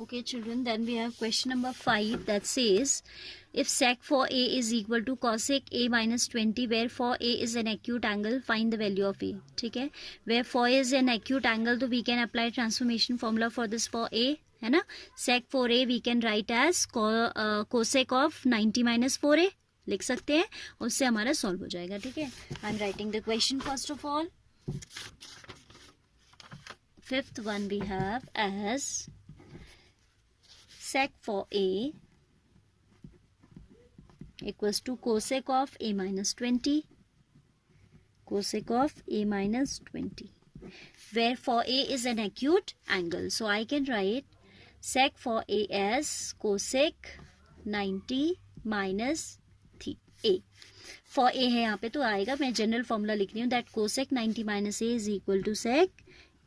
Okay, children, then we have question number 5 that says, if sec 4a is equal to cosec a minus 20, where 4a is an acute angle, find the value of a. ठीक है, where 4a is an acute angle, तो we can apply transformation formula for this 4a, है ना. sec 4a we can write as cosec of 90 minus 4a लिख सकते हैं, उससे हमारा सॉल्व हो जाएगा. ठीक है, आई am writing the question first of all. Fifth one we have as sec 4a equals to cosec of a minus 20, cosec of a minus 20, where 4a is an acute angle. So I can write sec 4a as cosec 90 minus a. 4a है यहाँ पे तो आएगा, मैं general formula लिख रही हूँ, that cosec 90 minus a is equal to sec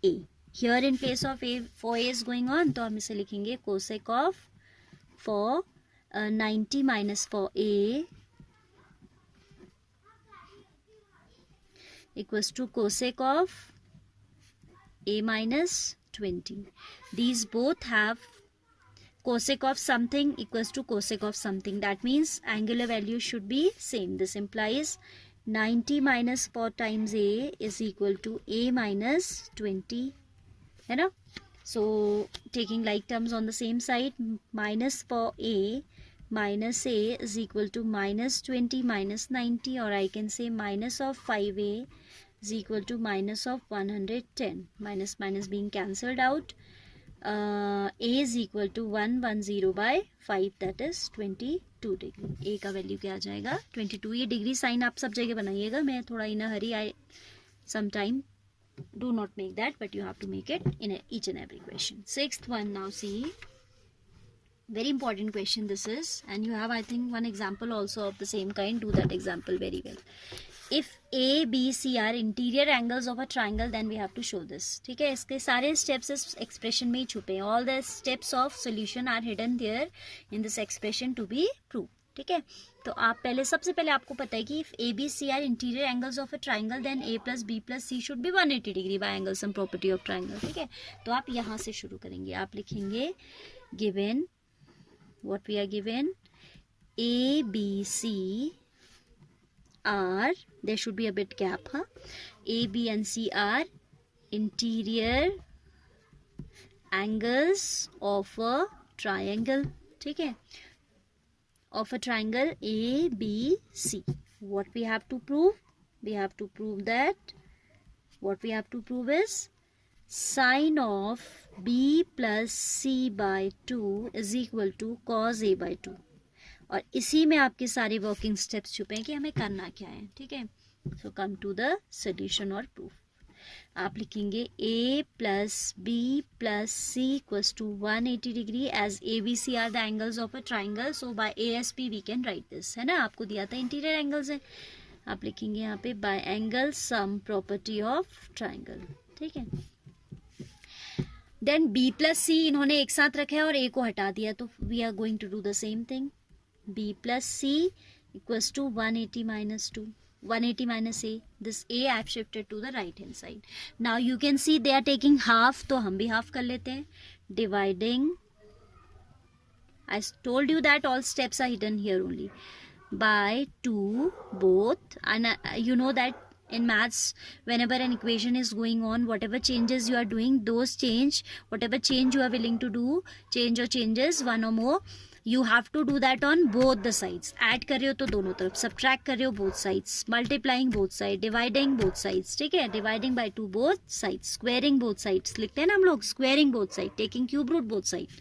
a. Here in place of a 4a is going on, तो हम इसे लिखेंगे cosec of 90 minus 4a equals to cosec of a minus 20. These both have cosec of something equals to cosec of something. That means angular value should be same. This implies 90 minus 4 times a is equal to a minus 20. है ना. So taking like terms on the same side, minus 4a minus a is equal to minus 20 minus 90, or I can say minus of 5a is equal to minus of 110. Minus minus being cancelled out. A is equal to 110 by 5, that is 22 degree. a का value क्या आ जाएगा 22. ये degree sine आप सब जगह बनाइएगा, मैं थोड़ा इन हरी आई sometime. Do not make that, but you have to make it in each and every question. Sixth one, now see, very important question this is, and you have I think one example also of the same kind. Do that example very well. If a b c are interior angles of a triangle, then we have to show this. ठीक है, इसके सारे steps इस expression में ही छुपे हैं. All the steps of solution are hidden there in this expression to be proved. ठीक है, तो आप पहले सबसे पहले आपको पता है कि if a b c are interior angles of a triangle, then a plus b plus c should be 180 degree by angle sum property of triangle. ठीक है, तो आप यहाँ से शुरू करेंगे. आप लिखेंगे given, what we are given, a b c are, there should be a bit gap, huh? a b and c are interior angles of a triangle. ठीक है, of a triangle a b c. What we have to prove? We have to prove that, what we have to prove is sine of b plus c by 2 is equal to cos a by 2. और इसी में आपके सारे working steps छुपे हैं कि हमें करना क्या है. ठीक है, सो कम टू द सोल्यूशन और प्रूफ. आप लिखेंगे a plus b plus c equals to 180 degree, as a b c are the angles of a triangle, so by asp we can write this. है ना, आपको दिया था इंटीरियर एंगल्स है, आप लिखेंगे यहाँ पे by angle sum property of triangle. ठीक है, देन b plus c इन्होंने एक साथ रखा है और a को हटा दिया, तो we are going to do the same thing. b plus c equals to 180 minus 2. 180 minus a, this a I have shifted to the right hand side. Now you can see they are taking half, तो हम भी half कर लेते हैं. Dividing, I told you that all steps are hidden here only, by 2 both. And you know that in maths, whenever an equation is going on, whatever changes you are doing, those change, whatever change you are willing to do, change or changes one or more, you have to do that on both the sides. Add कर रहे हो तो दोनों तरफ, subtract कर रहे हो both sides, multiplying both sides, dividing both sides. ठीक है, dividing by 2 both sides, squaring both sides लिखते हैं ना हम लोग, squaring both sides, taking cube root both sides,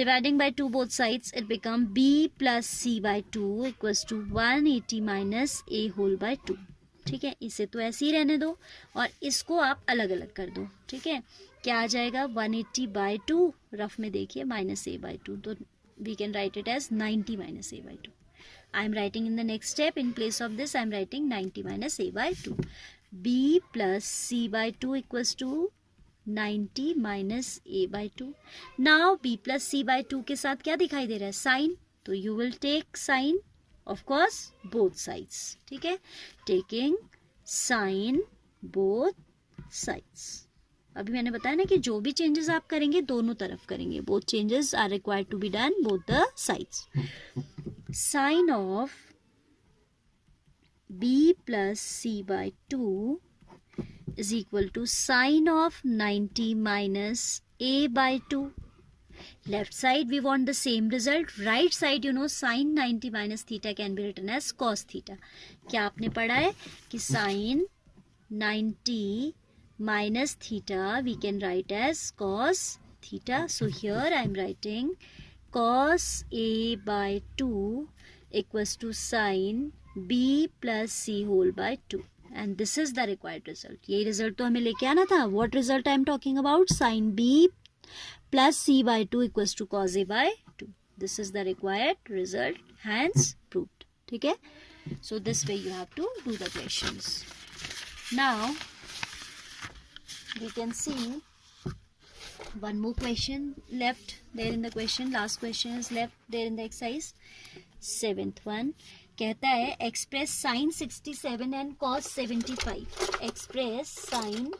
dividing by 2 both sides, it become b plus c by 2 equals to 180 minus a whole by 2. ठीक है, इसे तो ऐसे ही रहने दो और इसको आप अलग अलग कर दो. ठीक है, क्या आ जाएगा 180 by 2, रफ में देखिए माइनस a by 2, तो we can write it as 90 minus a by 2. I am writing in the next step, in place of this I am writing 90 minus a by 2. b plus c by 2 equals to 90 minus a by 2. Now b plus c by 2 के साथ क्या दिखाई दे रहा है, sign, तो you will take sign of course both sides. ठीक है, taking sine both sides. अभी मैंने बताया ना कि जो भी चेंजेस आप करेंगे दोनों तरफ करेंगे. Both changes are required to be done both the sides. Sign of b plus c by 2 is equal to sine of 90 minus a by 2. Left side we want the same result. Right side you know sin 90 minus theta can be written as cos theta. क्या आपने पढ़ा है कि sin 90 minus theta we can write as cos theta. So here I am writing cos a by 2 equals to sin b plus c whole by 2. And this is the required result. ये result तो हमें लेके आना था. What result I am talking about? Sin b plus c by 2 equals to cos a by 2. This is the required result, hence proved. ठीक है? So this way you have to do the questions. Now we can see one more question left there in the question. Last question is left there in the exercise. 7th one कहता है express sin 67 and cos 75. Express sin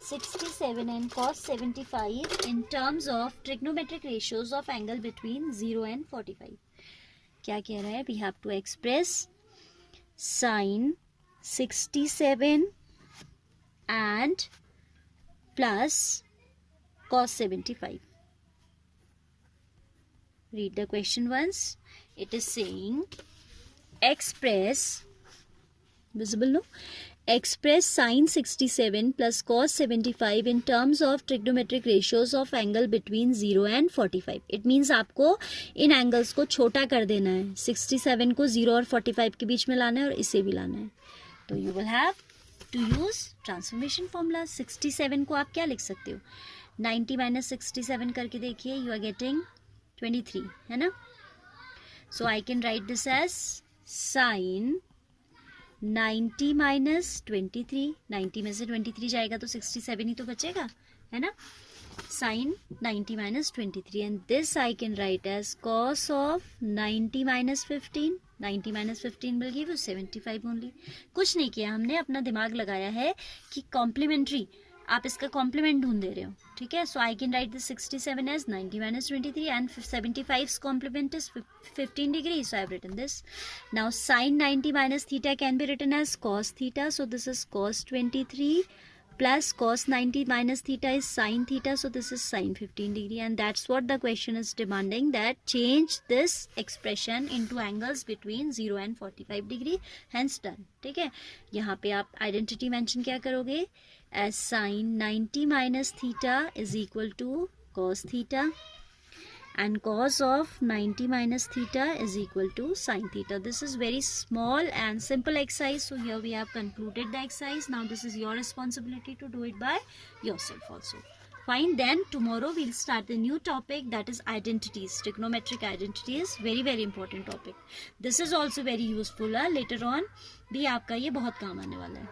67 and cos 75 in terms of trigonometric ratios of angle between 0 and 45. क्या कह रहा है? We have to express sin 67 and plus cos 75. Read the question once. It is saying express, visible no? Express sin 67 plus cos 75 in terms of trigonometric ratios of angle between 0 and 45. It means आपको इन angles को छोटा कर देना है. 67 को 0 और 45 के बीच में लाना है और इसे भी लाना है. तो you will have to use transformation formula. 67 को आप क्या लिख सकते हो? 90 minus 67 करके देखिए. You are getting 23, है ना? So I can write this as sin 90 minus 23. 90 में से 23 जाएगा तो 67 ही तो बचेगा, है ना? Sin 90 minus 23 and this I can write as cos of 90 minus 15. 90 minus 15 will give you 75 only. कुछ नहीं किया हमने, अपना दिमाग लगाया है कि कॉम्प्लीमेंट्री आप इसका कॉम्प्लीमेंट ढूंढ दे रहे हो. ठीक है? So I can write this 67 as 90 minus 23 and 75's complement is 15 degrees. So I have written this. Now sin 90 minus theta can be written as cos theta. So this is cos 23 plus cos 90 minus theta is sin theta. So this is sin 15 degree and that's what the question is demanding, that change this expression into angles between 0 and 45 degree. Hence done. ठीक है? यहाँ पे आप identity mention क्या करोगे? As sin 90 minus theta is equal to cos theta and cos of 90 minus theta is equal to sin theta. This is very small and simple exercise. So here we have concluded the exercise. Now this is your responsibility to do it by yourself also. Fine. Then tomorrow we'll start the new topic, that is identities. Trigonometric identities, very very important topic. This is also very useful. Later on भी आपका ये बहुत काम आने वाला है.